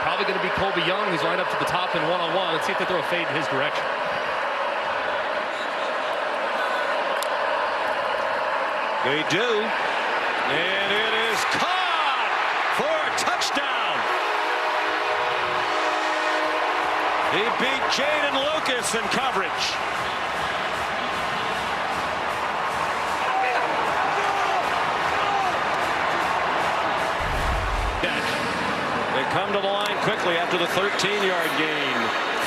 Probably going to be Colby Young, who's lined up to the top in one-on-one. Let's see if they throw a fade in his direction. They do. And it is caught for a touchdown. He beat Jaden Lucas in coverage. They come to the line quickly after the 13-yard gain.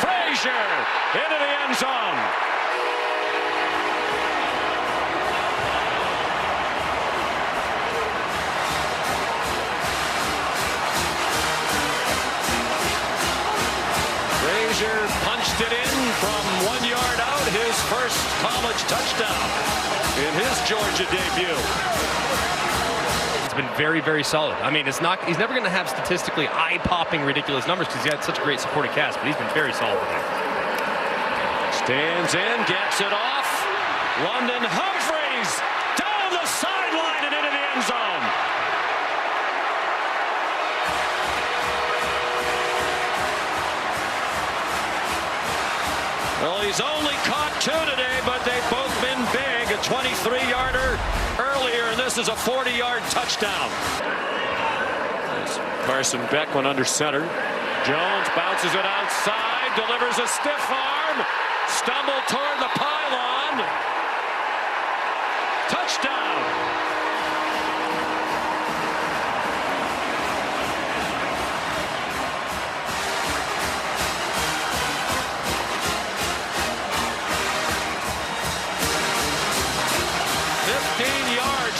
Frazier into the end zone. Frazier punched it in from 1 yard out, his first college touchdown in his Georgia debut. It's been very, very solid. I mean, he's never going to have statistically eye-popping ridiculous numbers because he had such a great supporting cast, but he's been very solid today. Stands in, gets it off. London Humphreys down the sideline and into the end zone. Well, he's only caught 2 today, but they've both been big. A 23-yarder earlier, and this is a 40-yard touchdown. Carson Beck went under center. Jones bounces it outside, delivers a stiff arm, stumble toward the pylon. Touchdown.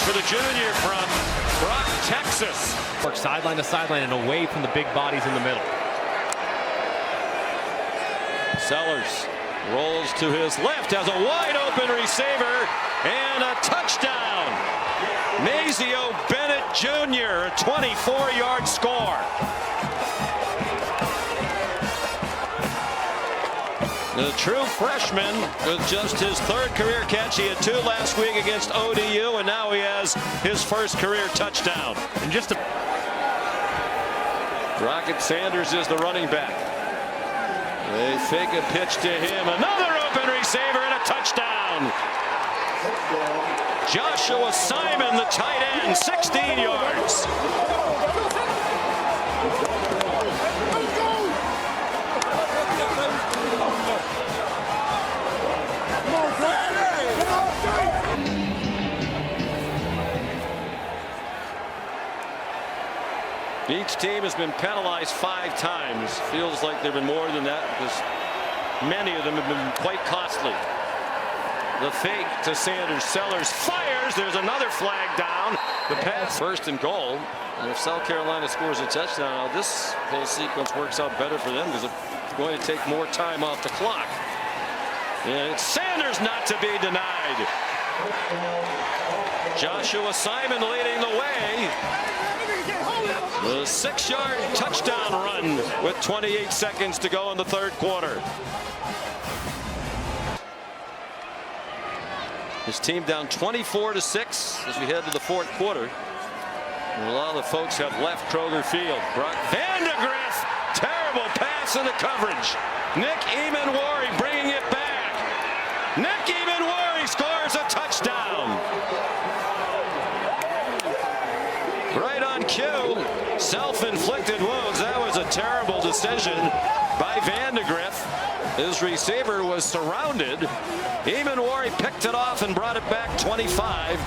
For the junior from Brock, Texas. Work sideline to sideline and away from the big bodies in the middle. Sellers rolls to his left, has a wide open receiver and a touchdown. Mazio Bennett Jr., a 24-yard score. The true freshman with just his 3rd career catch. He had 2 last week against ODU, and now he has his first career touchdown. And just a Rocket Sanders is the running back. They fake a pitch to him. Another open receiver and a touchdown. Joshua Simon, the tight end, 16 yards. Each team has been penalized 5 times. Feels like there have been more than that because many of them have been quite costly. The fake to Sanders. Sellers fires. There's another flag down. The pass. 1st and goal. And if South Carolina scores a touchdown, this whole sequence works out better for them because it's going to take more time off the clock. And it's Sanders not to be denied. Joshua Simon leading the way. The 6-yard touchdown run with 28 seconds to go in the 3rd quarter. His team down 24-6 as we head to the 4th quarter. And a lot of the folks have left Kroger Field. Brock Vandegrift, terrible pass into coverage. Nick Emanwari bringing it back. Nick Emanwari scores a touchdown. Right on cue, self-inflicted wounds. That was a terrible decision by Vandegrift. His receiver was surrounded. Emanwari picked it off and brought it back 25.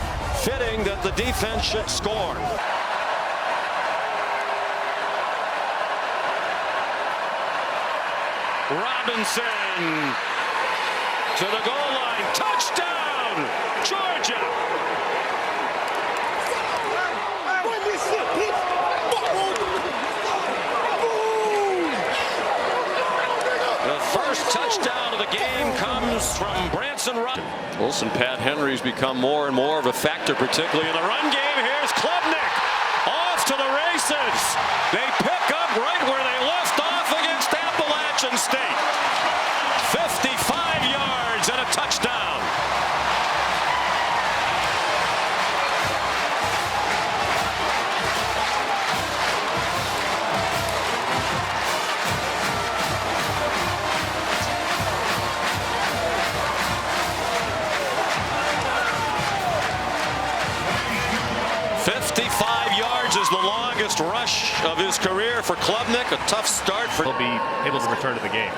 Fitting that the defense should score. Robinson to the goal line. Touchdown, Georgia. The first touchdown of the game comes from Branson Run. Wilson Pat Henry's become more and more of a factor, particularly in the run game. Here's Klubnik off to the races. They pick up right where they left off against Appalachian State. 55 yards and a touchdown. of his career for Klubnik. A tough start for. He'll be able to return to the game.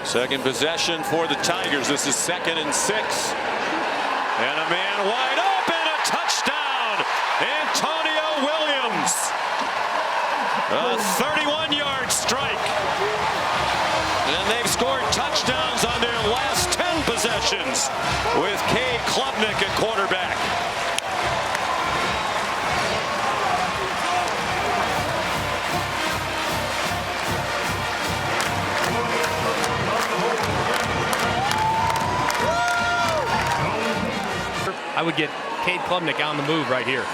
Second possession for the Tigers. This is 2nd and 6. And a man wide open. A touchdown. Antonio Williams. A 31-yard strike. And they've scored touchdowns on their last 10 possessions with Cade Klubnik at quarterback. I would get Cade Klubnik on the move right here.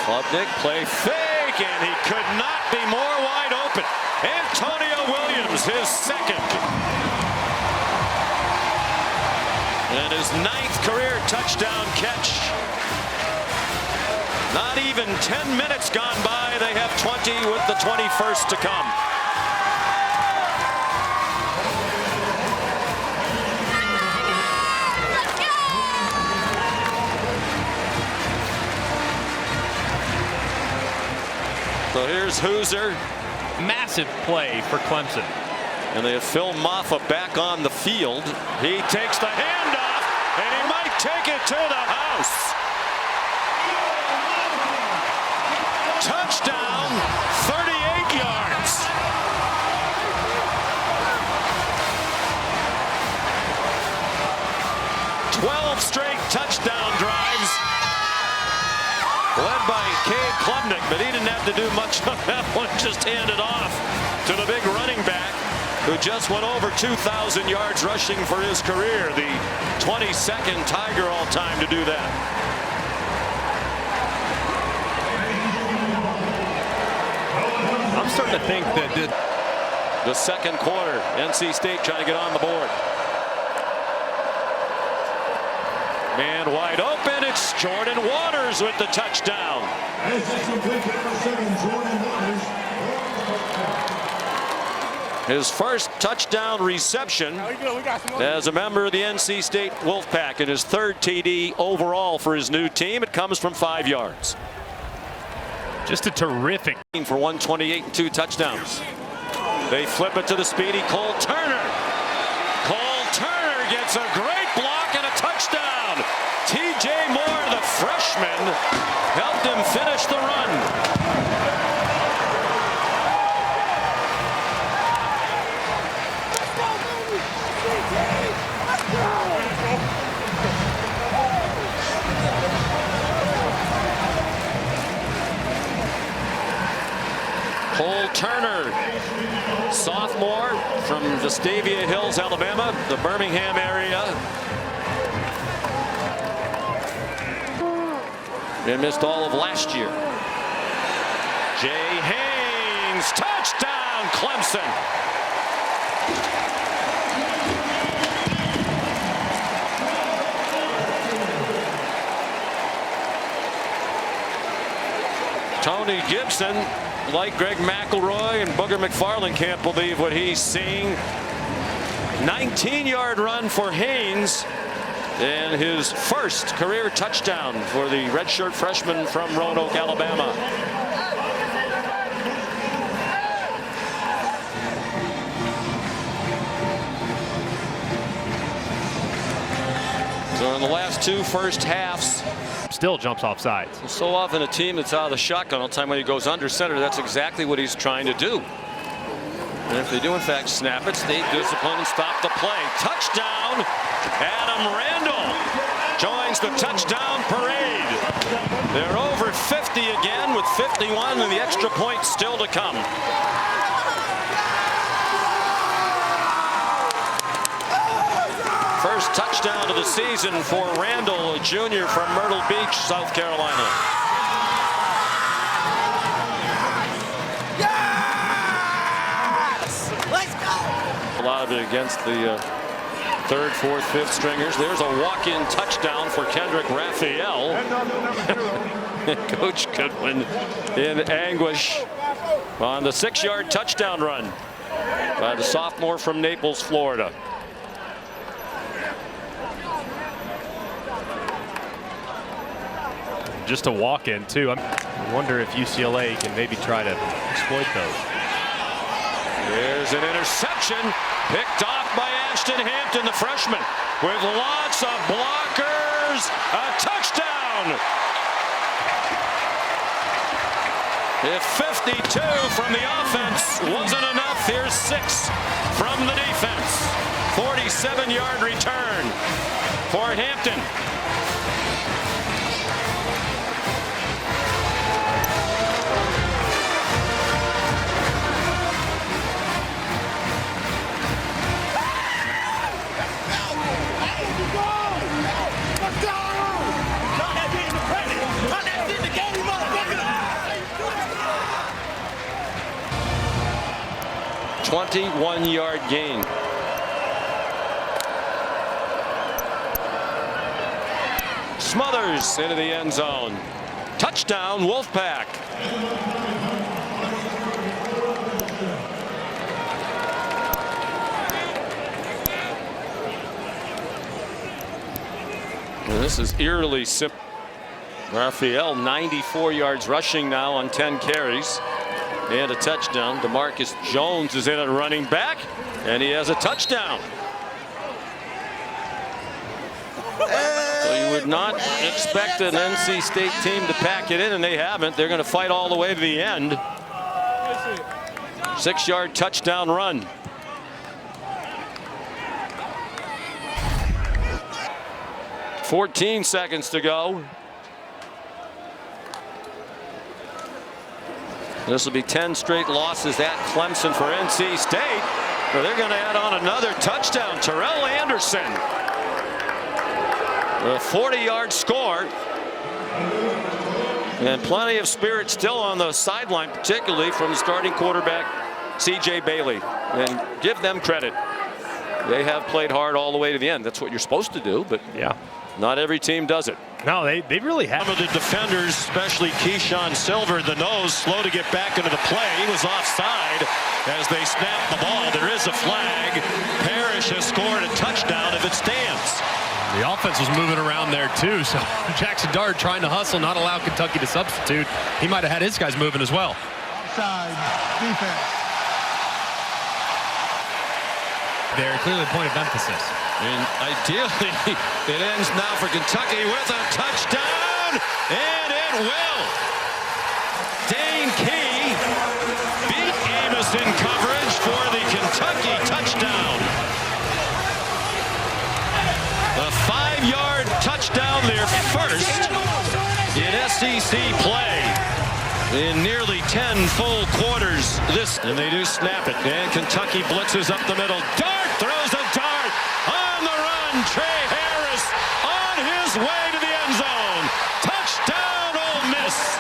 Klubnik play fake, and he could not be more wide open. Antonio Williams, his 2nd. And his 9th career touchdown catch. Not even 10 minutes gone by. They have 20 with the 21st to come. So here's Hooser. Massive play for Clemson. And they have Phil Maffa back on the field. He takes the handoff, and he might take it to the house. Touchdown, 38 yards. Straight touchdown drives led by Cade Klubnik, but he didn't have to do much on that one. Just handed off to the big running back who just went over 2,000 yards rushing for his career, the 22nd Tiger all time to do that. I'm starting to think that the second quarter, NC State trying to get on the board. Man wide open. It's Jordan Waters with the touchdown. His first touchdown reception as a member of the NC State Wolfpack, and his 3rd TD overall for his new team. It comes from 5 yards. just a terrific for 128 and 2 touchdowns. They flip it to the speedy Cole Turner. Cole Turner gets a great block and a touchdown. TJ Moore, the freshman, helped him finish the run. Cole Turner, sophomore from Vestavia Hills, Alabama, the Birmingham area. And missed all of last year. Jay Haynes, touchdown, Clemson. Tony Gibson, like Greg McElroy and Booger McFarland, can't believe what he's seeing. 19-yard run for Haynes, and his first career touchdown for the redshirt freshman from Roanoke, Alabama. So in the last 2 first halves, still jumps off sides. so often a team that's out of the shotgun all the time when he goes under center, that's exactly what he's trying to do. And if they do in fact snap it, stay disciplined and stop the play. Touchdown, Adam Randall joins the touchdown parade. They're over 50 again with 51 and the extra point still to come. First touchdown of the season for Randall, a junior from Myrtle Beach, South Carolina. Yes! Let's go! A lot of it against the 3rd, 4th, 5th stringers. There's a walk-in touchdown for Kendrick Raphael. Coach Goodwin in anguish on the 6-yard touchdown run by the sophomore from Naples, Florida. Just a walk-in too. wonder if UCLA can maybe try to exploit those. There's an interception picked off by Ashton Hampton, the freshman, with lots of blockers. A touchdown! If 52 from the offense wasn't enough, here's 6 from the defense. 47-yard return for Hampton. McDonough! 21-yard gain. Smothers into the end zone. Touchdown, Wolfpack. And this is eerily simple. Raphael, 94 yards rushing now on 10 carries. And a touchdown. DeMarcus Jones is in at running back, and he has a touchdown. So you would not expect an NC State team to pack it in, and they haven't. They're going to fight all the way to the end. 6-yard touchdown run. "14 seconds to go." This will be 10 straight losses at Clemson for NC State. But they're going to add on another touchdown. Terrell Anderson. A 40-yard score. And plenty of spirit still on the sideline, particularly from the starting quarterback, C.J. Bailey. And give them credit. They have played hard all the way to the end. That's what you're supposed to do, but yeah, not every team does it. No, they really have. Some of the defenders, especially Keyshawn Silver, the nose, slow to get back into the play. He was offside as they snapped the ball. There is a flag. Parrish has scored a touchdown if it stands. The offense was moving around there too, so Jackson Dart trying to hustle, not allow Kentucky to substitute. He might have had his guys moving as well. Offside defense. They're clearly a point of emphasis. And ideally, it ends now for Kentucky with a touchdown, and it will. Dane Key beat Amos in coverage for the Kentucky touchdown. A 5-yard touchdown, their first in SEC play in nearly 10 full quarters. And they do snap it, and Kentucky blitzes up the middle. Dart throws a dart on the run. Trey Harris on his way to the end zone. Touchdown, Ole Miss.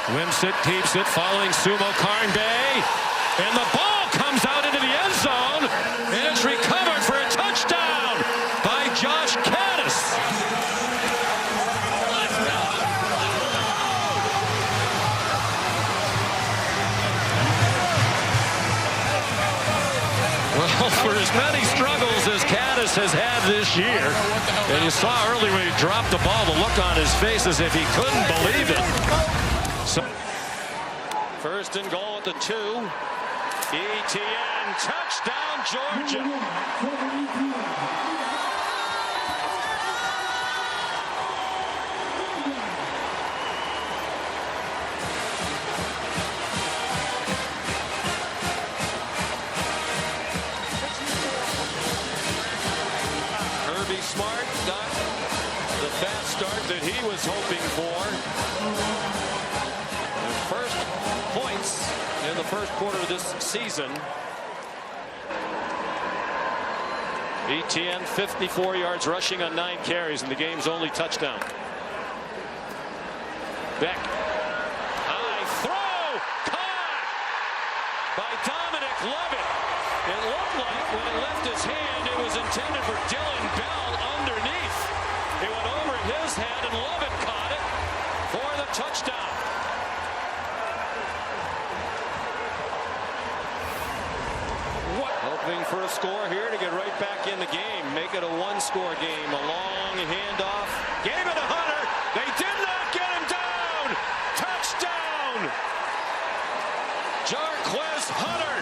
Wimsett keeps it, following Sumo Karnbay, and the ball comes out into the end zone, and it's recovered for a touchdown by Josh Caddis. Well, for as many struggles as Caddis has had this year, and you saw earlier when he dropped the ball, the look on his face as if he couldn't believe it. So, first and goal at the 2. ETN, touchdown, Georgia. Kirby Smart got the fast start that he was hoping for. First points in the first quarter of this season. ETN 54 yards rushing on 9 carries, and the game's only touchdown. Beck. High throw. Caught by Dominic Lovett. It looked like when it left his hand, it was intended for Dylan Bell underneath. It went over his head, and Lovett caught it for the touchdown. Hoping for a score here to get right back in the game. Make it a 1-score game. A long handoff. Gave it to Hunter. They did not get him down. Touchdown. Jarquez Hunter.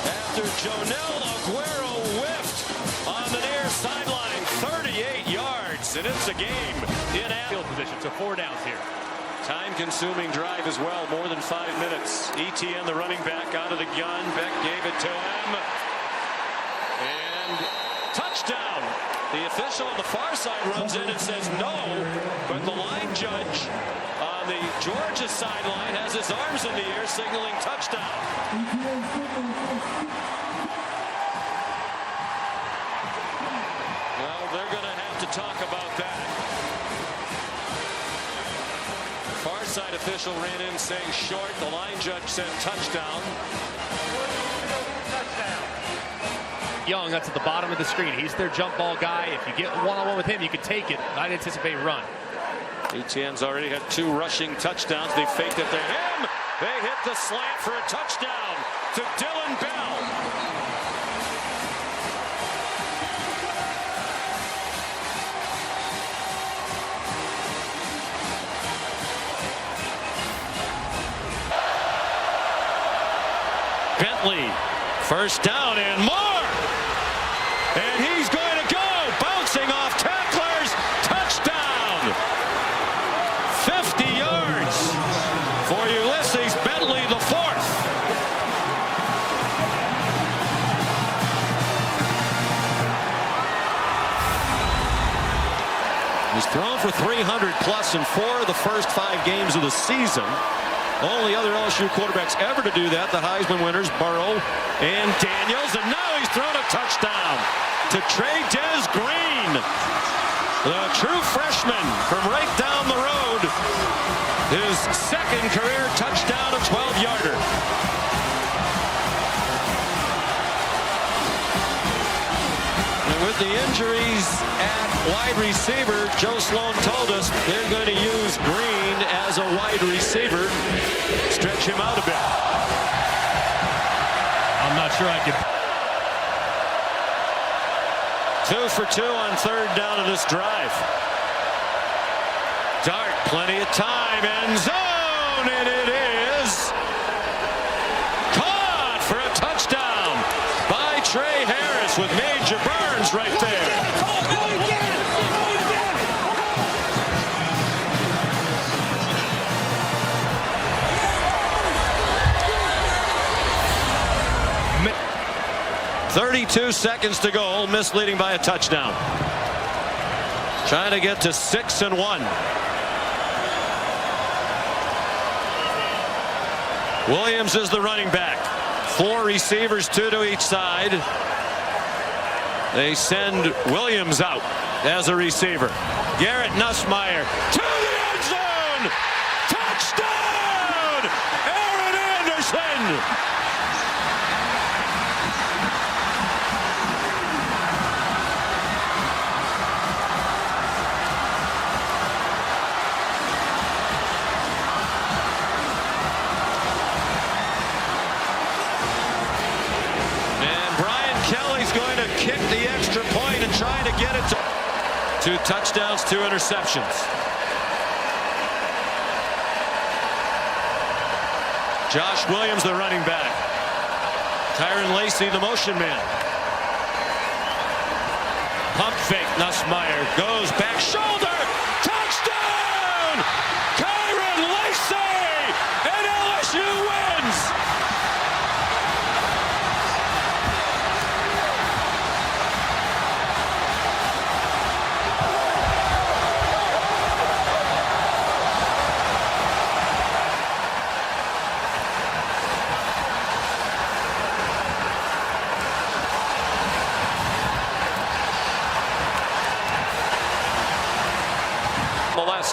After Jonel Aguero whiffed on the near sideline. 38 yards. And it's a game in Field position, so 4 downs here. Time-consuming drive as well, more than 5 minutes. ETN, the running back, out of the gun. Beck gave it to him. And touchdown. The official on the far side runs in and says no, but the line judge on the Georgia sideline has his arms in the air signaling touchdown. Well, they're going to have to talk about that. Far side official ran in saying short. The line judge said touchdown. Young, that's at the bottom of the screen. He's their jump ball guy. If you get one-on-one with him, you can take it. I'd anticipate run. ETN's already had 2 rushing touchdowns. They faked it to him. They hit the slant for a touchdown to Dylan Bell. Bentley, first down and more. And he's going to go, bouncing off tacklers, touchdown. 50 yards for Ulysses Bentley, the 4th. He's thrown for 300 plus in 4 of the first 5 games of the season. Only other LSU quarterbacks ever to do that, the Heisman winners, Burrow and Daniels. And now he's thrown a touchdown to Trey Green, the true freshman from right down the road. His 2nd career touchdown, a 12-yarder. And with the injuries at wide receiver, Joe Sloan told us they're going to use Green as a wide receiver, stretch him out a bit. I'm not sure I can. 2 for 2 on 3rd down of this drive. Dart, plenty of time, end zone, and it is caught for a touchdown by Trey Harris with Major Burns right there. Mitt. 32 seconds to go. Ole Miss leading by a touchdown. Trying to get to 6-1. Williams is the running back. 4 receivers, 2 to each side. They send Williams out as a receiver. Garrett Nussmeier to the end zone. Touchdown! Aaron Anderson. Going to kick the extra point and trying to get it to 2 touchdowns, 2 interceptions. Josh Williams, the running back. Tyron Lacey, the motion man. Pump fake, Nussmeier goes back shoulder. Touchdown! Tyron Lacey! And LSU wins!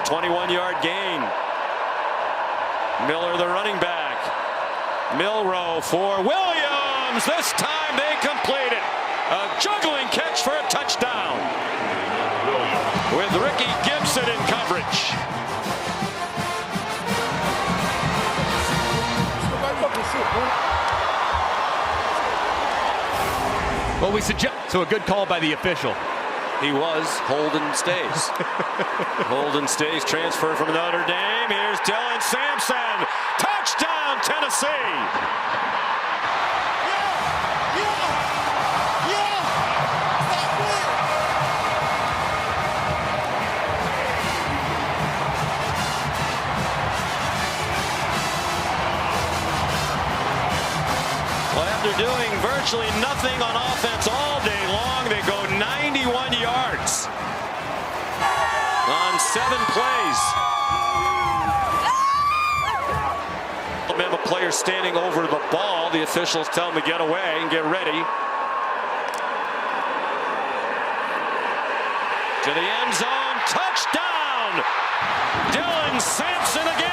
21-yard gain. Miller, the running back. Milrow for Williams. This time they complete it. A juggling catch for a touchdown with Ricky Gibson in coverage. Well, we suggest so a good call by the official. He was. Holden stays. Holden stays. Transfer from Notre Dame. Here's Dylan Sampson. Touchdown, Tennessee. Well, after doing virtually nothing on offense all day long, they go 91 yards on 7 plays. Alabama players standing over the ball. The officials tell them to get away and get ready. To the end zone. Touchdown! Dylan Sampson again.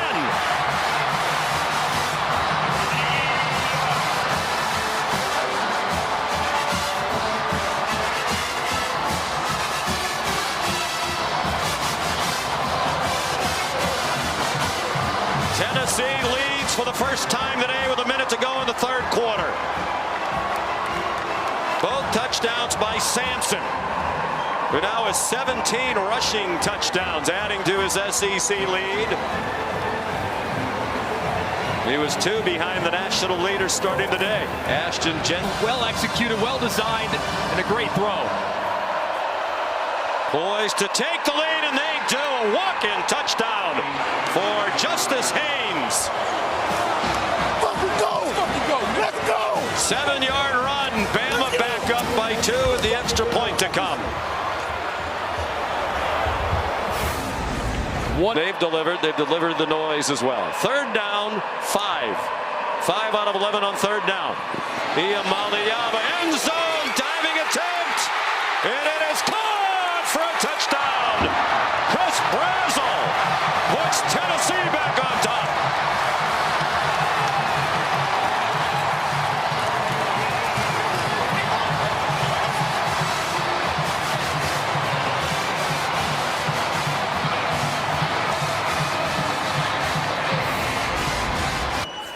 Tennessee leads for the first time today with a minute to go in the third quarter. Both touchdowns by Sampson, who now has 17 rushing touchdowns, adding to his SEC lead. He was 2 behind the national leader starting today. Ashton Jenkins. Well executed, well designed, and a great throw. Poised to take the lead, and they do a walk-in touchdown for Justice Haynes. Fucking go! Let's go! 7-yard run. Bama back up by 2 with the extra point to come. They've delivered the noise as well. Third down, 5. 5 out of 11 on third down. Iamaleava, end zone, diving attempt, and it is caught for a touchdown. Chris Brazel puts Tennessee back on top.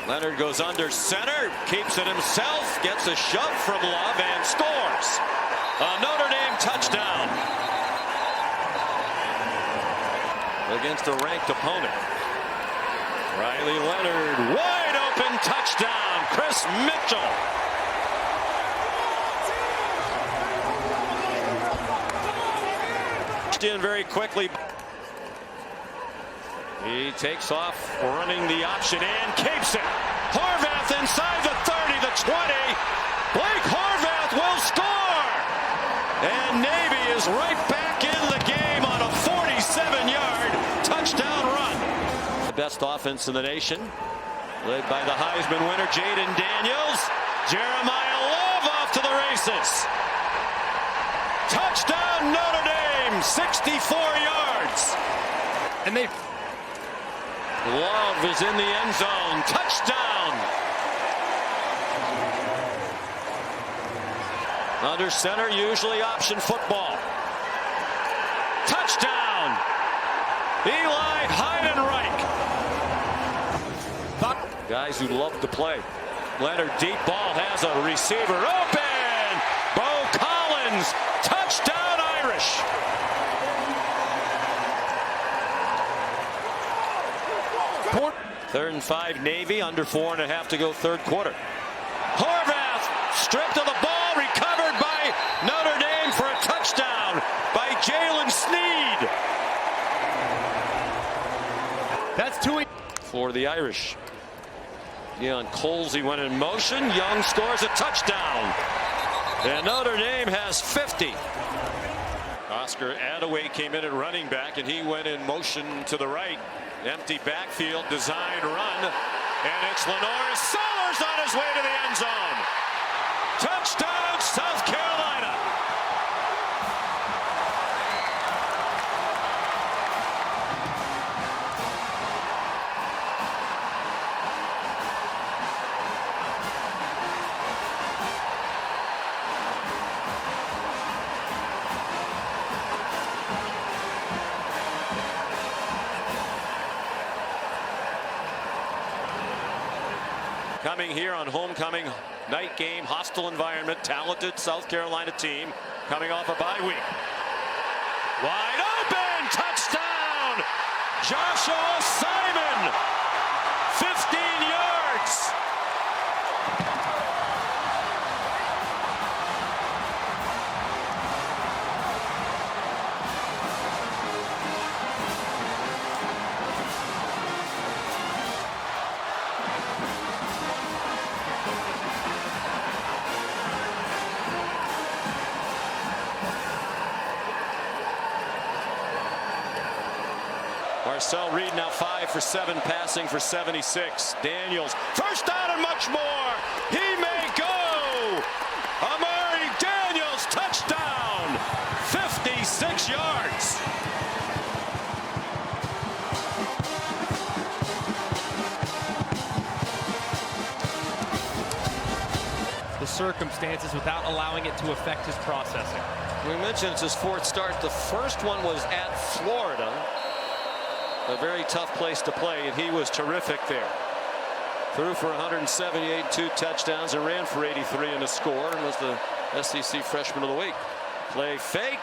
Leonard goes under center, keeps it himself, gets a shove from Love and scores. A Notre Dame touchdown against a ranked opponent. Riley Leonard, wide open touchdown. Chris Mitchell. In very quickly. He takes off, running the option and keeps it. Horvath inside the 30, the 20. Blake Horvath will score. And Navy is right back in the game on a 47-yard touchdown run. The best offense in the nation, led by the Heisman winner, Jaden Daniels. Jeremiah Love off to the races. Touchdown Notre Dame, 64 yards. And they... Love is in the end zone. Touchdown. Under center, usually option football. Touchdown. Eli Heidenreich. Guys who love to play. Leonard, deep ball, has a receiver open. Bo Collins. Touchdown Irish. Third and 5 Navy, under 4.5 to go third quarter. Horvath stripped of the ball, recovered by Notre Dame for a touchdown by Jalen Sneed. That's 2 for the Irish. Deion Colsey went in motion. Young scores a touchdown. And Notre Dame has 50. Oscar Adaway came in at running back, and he went in motion to the right. Empty backfield, design run, and it's Lenore Sellers on his way to the end zone. Touchdown, South Carolina. coming here on homecoming night game, hostile environment, talented South Carolina team coming off a bye week. Wide open, touchdown! Joshua Simon, 15 yards. Marcel Reed now 5 for 7, passing for 76. Daniels, first down and much more. He may go. Amari Daniels, touchdown. 56 yards. The circumstances without allowing it to affect his processing. We mentioned it's his 4th start. The first one was at Florida. A very tough place to play, and he was terrific there. Threw for 178, 2 touchdowns, and ran for 83 and a score, and was the SEC Freshman of the Week. Play fake.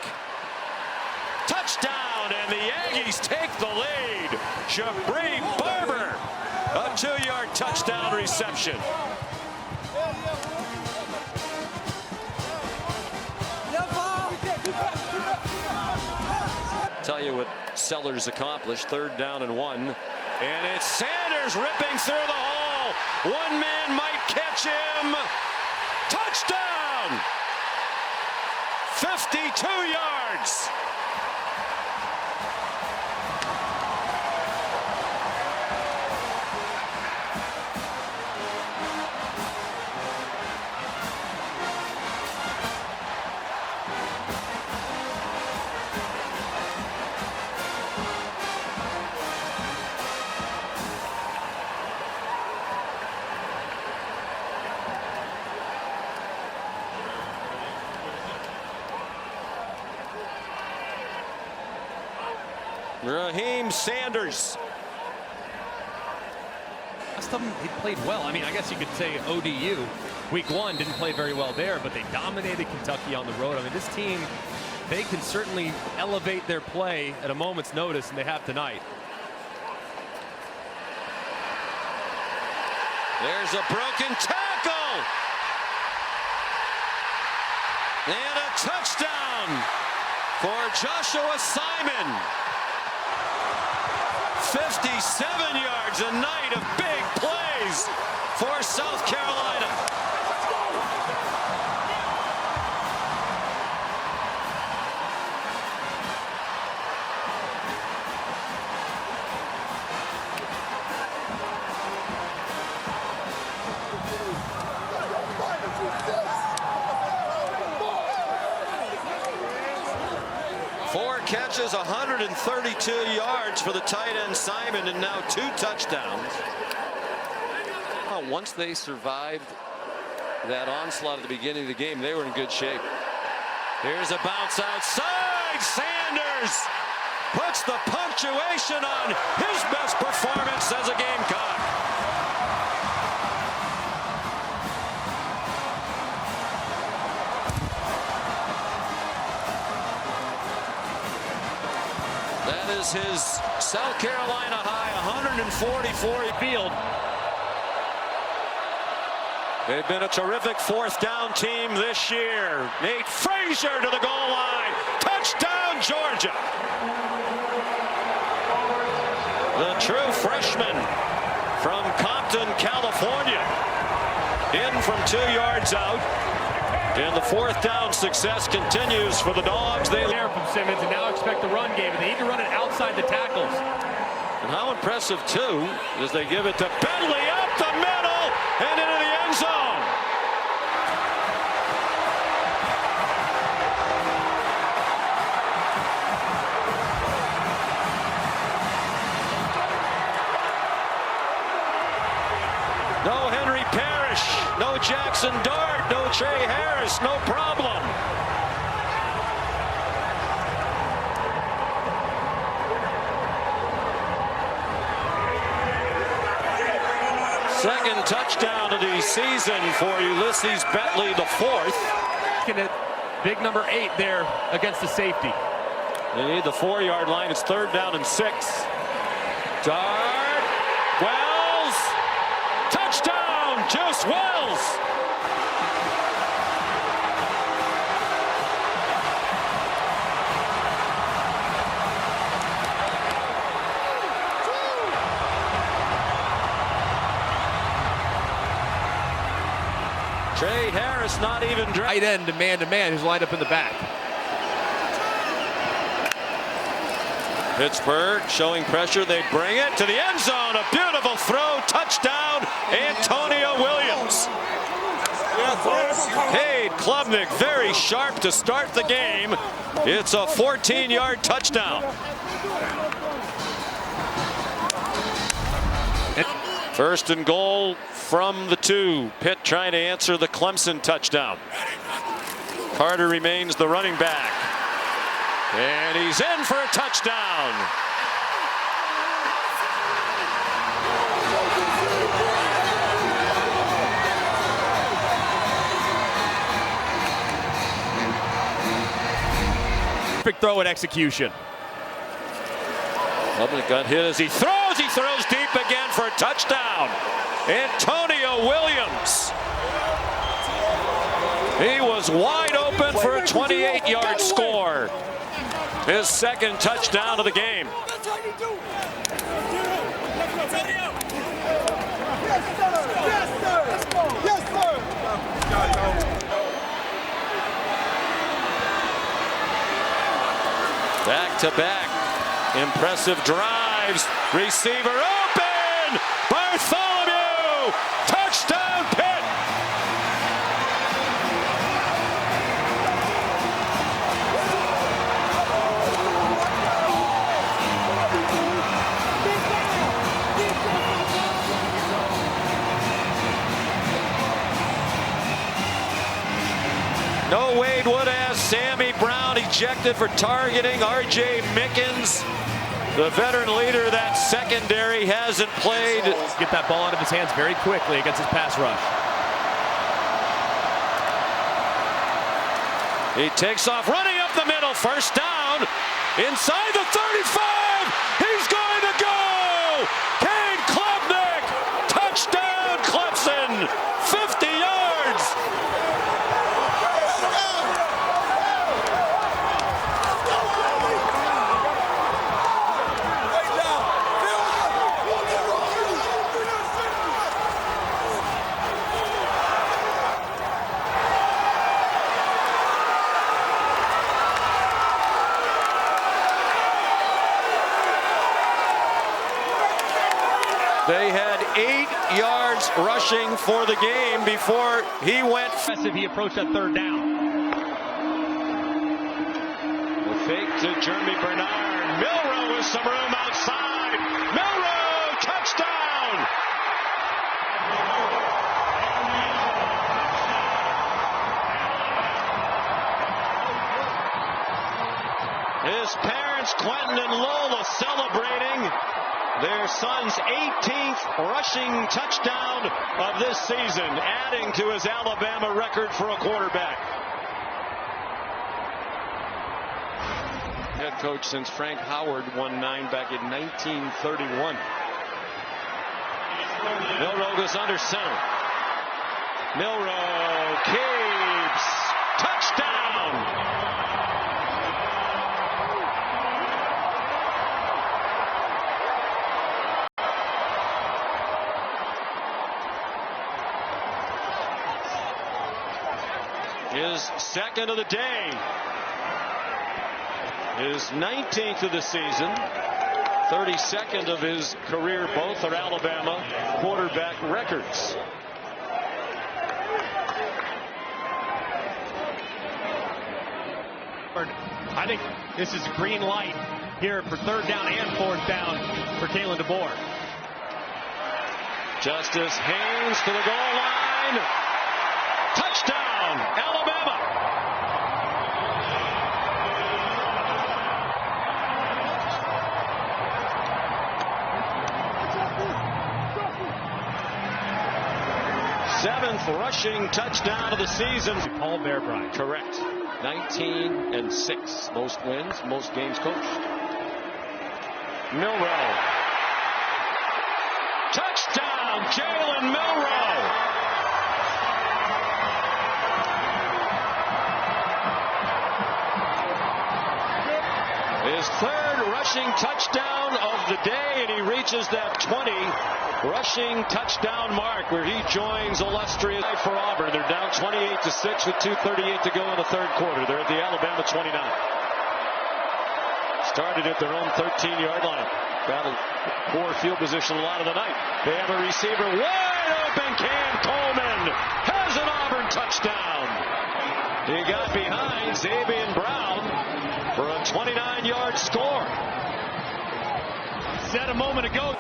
Touchdown, and the Aggies take the lead. Jabri Barber, a 2-yard touchdown reception. Tell you what Sellers accomplished. 3rd down and 1. And it's Sanders ripping through the hole. One man might catch him. Touchdown! 52 yards. Raheem Sanders. Last time he played well. I mean, I guess you could say ODU. Week 1 didn't play very well there, but they dominated Kentucky on the road. I mean, this team, they can certainly elevate their play at a moment's notice, and they have tonight. There's a broken tackle. And a touchdown for Joshua Simon. 57 yards, a night of big plays for South Carolina. Catches 132 yards for the tight end Simon, and now 2 touchdowns. Once they survived that onslaught at the beginning of the game, they were in good shape. Here's a bounce outside. Sanders puts the punctuation on his best performance as a Gamecock. That is his South Carolina high, 144 field. They've been a terrific 4th down team this year. Nate Frazier to the goal line. Touchdown, Georgia. The true freshman from Compton, California. In from 2 yards out. And the 4th down success continues for the Dogs. They there from Simmons, and now expect the run game, and they need to run it outside the tackles. And how impressive, too, as they give it to Bentley up the middle and into the end zone. No Henry Parrish, no Jackson Dart, no Trey Harris, no problem. Second touchdown of the season for Ulysses Bentley, the fourth. Big number 8 there against the safety. They need the 4-yard line. It's 3rd down and 6. Dart. Wells. Touchdown. Juice Wells. Trey Harris not even Tight end man-to-man who's lined up in the back. Pittsburgh showing pressure. They bring it to the end zone. A beautiful throw. Touchdown, Antonio Williams. Cade Klubnik very sharp to start the game. It's a 14-yard touchdown. First and goal from the 2. Pitt trying to answer the Clemson touchdown. Carter remains the running back. And he's in for a touchdown. Perfect throw and execution. Klubnik got hit as he throws. He throws deep again for a touchdown. Antonio Williams. He was wide open for a 28-yard score. His second touchdown of the game. Back-to-back impressive drives. Receiver open. Bartholomew. Touchdown Pitt. No Wade Woodaz. Sammy Brown ejected for targeting. R.J. Mickens, the veteran leader of that secondary, hasn't played. Get that ball out of his hands very quickly against his pass rush. He takes off, running up the middle. First down. Inside the 35. He's going to go. Cade Klubnik. Touchdown Clemson. 50 yards. They had 8 yards rushing for the game before he went. He approached that 3rd down. The fake to Jeremy Bernard. Milroe with some room outside. Milroe, touchdown. His parents, Quentin and Lola, celebrating their son's 18th rushing touchdown of this season, adding to his Alabama record for a quarterback. Head coach since Frank Howard won 9 back in 1931. Milroe goes under center. Milroe keeps. Touchdown. His second of the day. His 19th of the season. 32nd of his career. Both are Alabama quarterback records. I think this is green light here for 3rd down and 4th down for Kalen DeBoer. Justice Haynes to the goal line. Touchdown, Alabama. 7th rushing touchdown of the season. Paul Bearbrine. Correct. 19-6. Most wins, most games coached. Milrow. Touchdown, Jalen Milrow. His 3rd rushing touchdown of the day, and he reaches that 20 rushing touchdown mark where he joins illustrious for Auburn. They're down 28-6 with 2:38 to go in the 3rd quarter. They're at the Alabama 29. Started at their own 13-yard line. Battled poor field position a lot of the night. They have a receiver wide open. Cam Coleman has an Auburn touchdown. He got behind Xavier Brown for a 29-yard score. Said a moment ago.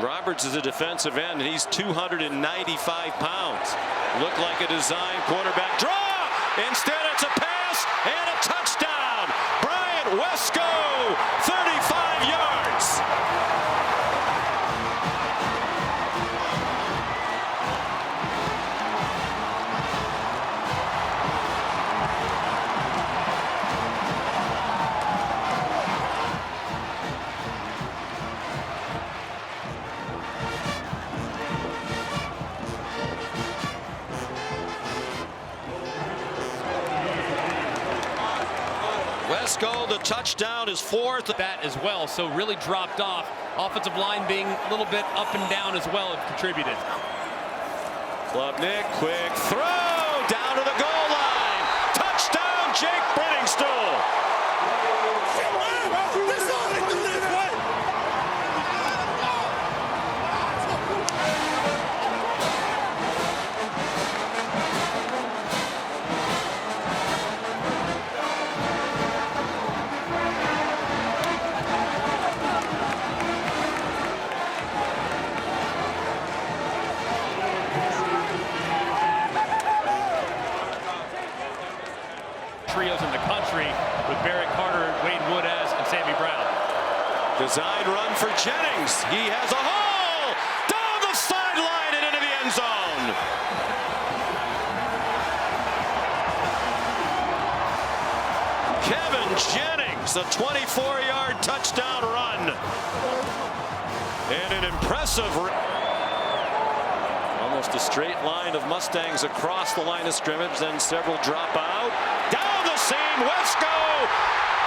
Roberts is a defensive end, and he's 295 pounds. Looked like a design quarterback draw. Instead, it's a pass and a touchdown. Bryant Wesco, 35 yards. Wesco, the touchdown is 4th. That as well, so really dropped off. Offensive line being a little bit up and down as well have contributed. Klubnik, quick throw down to the goal line. Touchdown, Jake Brenningstool. Trios in the country with Barrett Carter, Wade Woodaz, and Sammy Brown. Design run for Jennings. He has a hole down the sideline and into the end zone. Kevin Jennings, a 24-yard touchdown run. And an impressive almost a straight line of Mustangs across the line of scrimmage, then several drop out. Down the seam, Wesco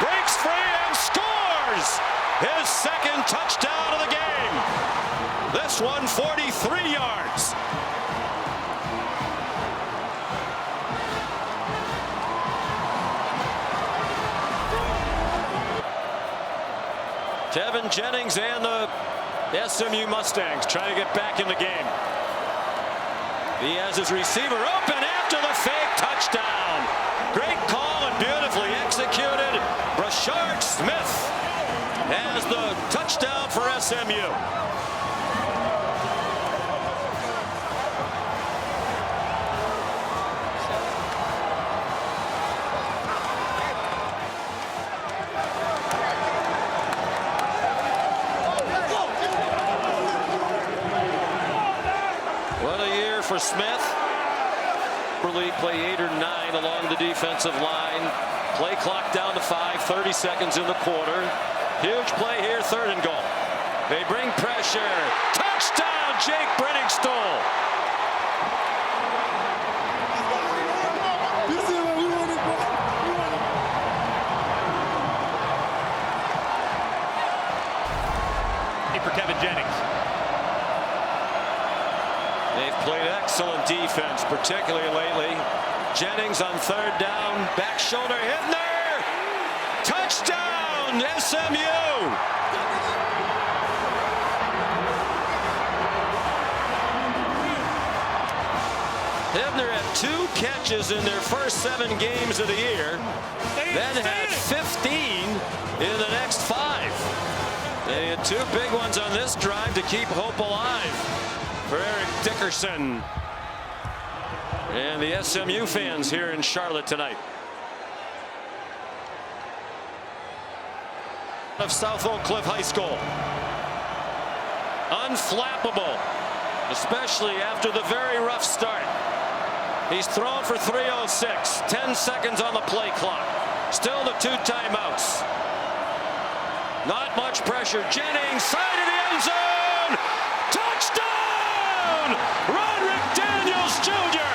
breaks free and scores his 2nd touchdown of the game. This one 43 yards. Kevin Jennings and the SMU Mustangs trying to get back in the game. He has his receiver open after the fake touchdown. Great call and beautifully executed. Brashard Smith has the touchdown for SMU. For Smith. Play 8 or 9 along the defensive line. Play clock down to 5, 30 seconds in the quarter. Huge play here, 3rd and goal. They bring pressure. Touchdown, Jake Brenningstool. For Kevin Jennings. They've played excellent defense, particularly lately. Jennings on 3rd down, back shoulder hitting there. Touchdown, SMU. Hibner had 2 catches in their first 7 games of the year, then had 15 in the next 5. They had 2 big ones on this drive to keep hope alive for Eric Dickerson and the SMU fans here in Charlotte tonight. Of South Oak Cliff High School. Unflappable. especially after the very rough start. He's thrown for 306, 10 seconds on the play clock. Still the 2 timeouts. Not much pressure. Jennings, side of the end zone. Touchdown! Roderick Daniels Jr.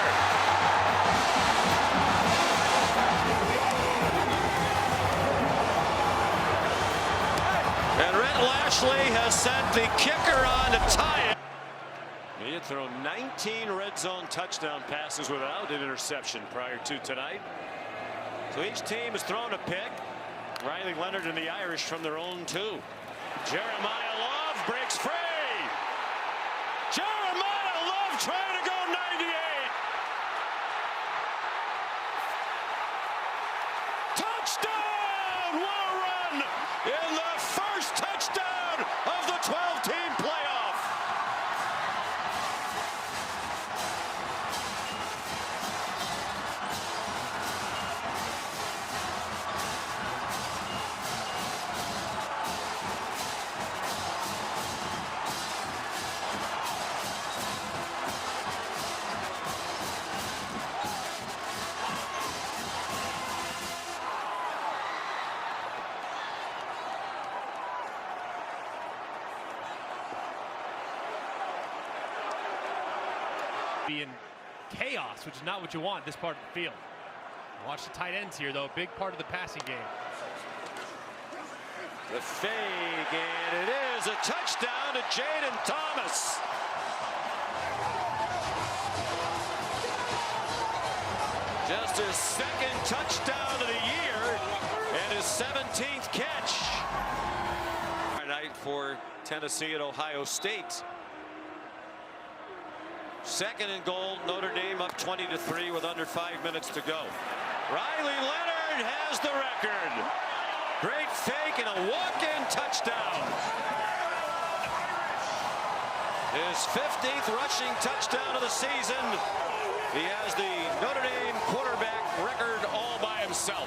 And Rhett Lashley has sent the kicker on to tie it. He had thrown 19 red zone touchdown passes without an interception prior to tonight. So each team has thrown a pick. Riley Leonard and the Irish from their own 2. Jeremiah Love breaks free. Jeremiah Love trying to go 98. Touchdown! What a run in the first touchdown of the 12-team playoff. Be in chaos, which is not what you want this part of the field. Watch the tight ends here, though. Big part of the passing game. The fake, and it is a touchdown to Jaden Thomas. Just his 2nd touchdown of the year and his 17th catch. Night for Tennessee at Ohio State. 2nd and goal, Notre Dame up 20-3 with under 5 minutes to go. Riley Leonard has the record. Great fake and a walk-in touchdown. His 15th rushing touchdown of the season. He has the Notre Dame quarterback record all by himself.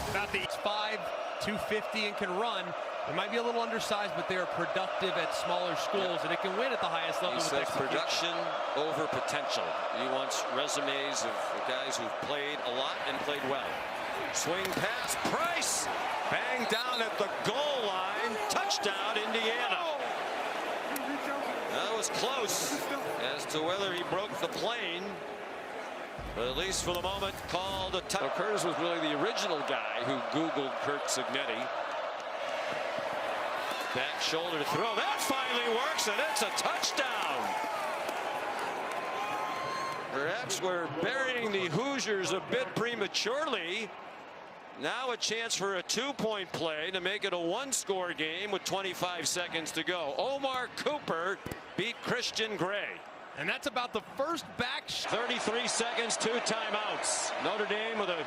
About the 5, 250 and can run. They might be a little undersized, but they are productive at smaller schools, and it can win at the highest level. He says production over potential. He wants resumes of guys who've played a lot and played well. Swing pass, Price, bang down at the goal line. Touchdown, Indiana. That was close as to whether he broke the plane, but at least for the moment called a touchdown. Curtis was really the original guy who Googled Kirk Cignetti. Back shoulder throw. That finally works, and it's a touchdown. Perhaps we're burying the Hoosiers a bit prematurely. Now a chance for a 2-point play to make it a 1-score game with 25 seconds to go. Omar Cooper beat Christian Gray. And that's about the first back. 33 seconds, 2 timeouts. Notre Dame with a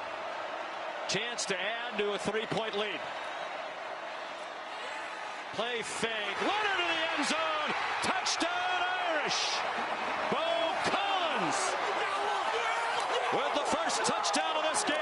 chance to add to a 3-point lead. Play fake. Leonard in the end zone. Touchdown Irish. Bo Collins with the first touchdown of this game.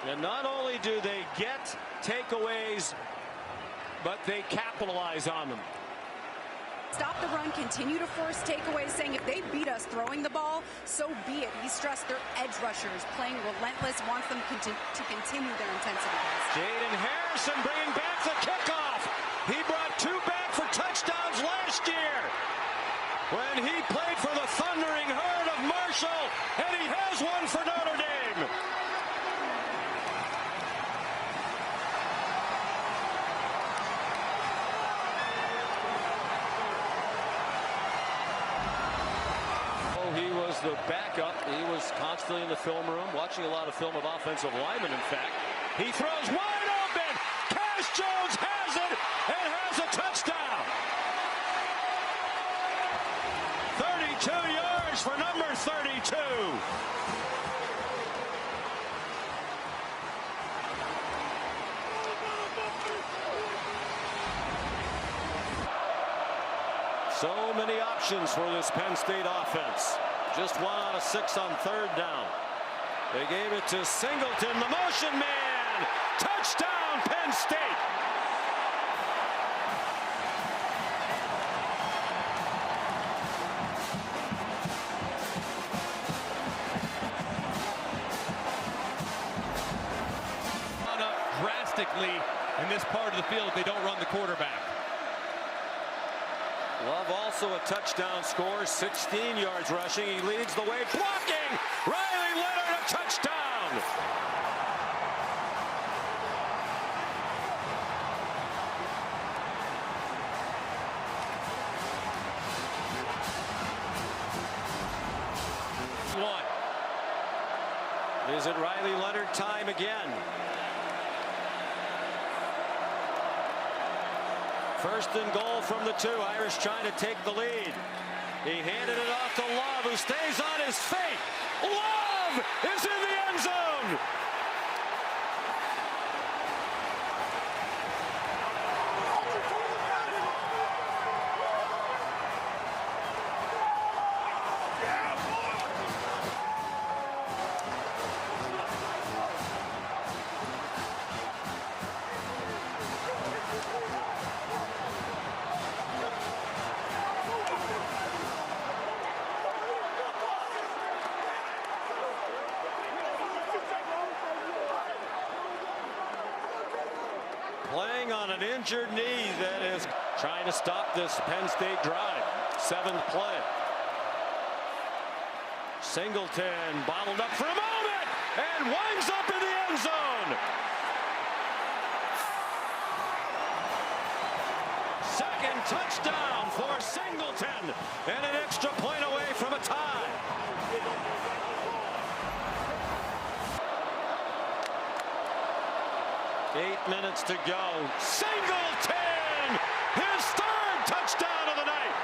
And not only do they get takeaways, but they capitalize on them. Stop the run, continue to force takeaways, saying if they beat us throwing the ball, so be it. He stressed their edge rushers, playing relentless, wants them to continue their intensity. Jaden Harrison bringing back the kickoff. He brought 2 back for touchdowns last year when he played for the Thundering Herd of Marshall, and he has one for Notre Dame. He was the backup. He was constantly in the film room, watching a lot of film of offensive linemen, in fact. He throws wide open. Cash Jones has it and has a touchdown. 32 yards for number 32. So many options for this Penn State offense. Just 1 out of 6 on 3rd down. They gave it to Singleton, the motion man. Touchdown, Penn State. Drastically in this part of the field if they don't run the quarterback. Love also a touchdown score, 16 yards rushing. He leads the way, blocking. Riley Leonard, a touchdown. Is it Riley Leonard time again? First and goal from the 2. Irish trying to take the lead. He handed it off to Love, who stays on his feet. Love is in the end zone. Playing on an injured knee that is trying to stop this Penn State drive. 7th play. Singleton bottled up for a moment and winds up in the end zone. Second touchdown for Singleton and an extra point away from a tie. Eight minutes to go. Singleton! His 3rd touchdown of the night!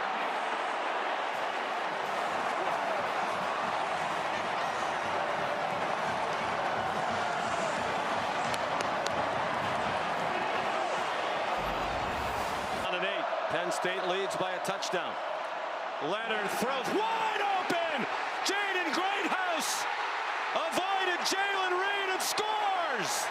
On an 8. Penn State leads by a touchdown. Leonard throws wide open! Jaden Greathouse avoided Jalen Reed and scores!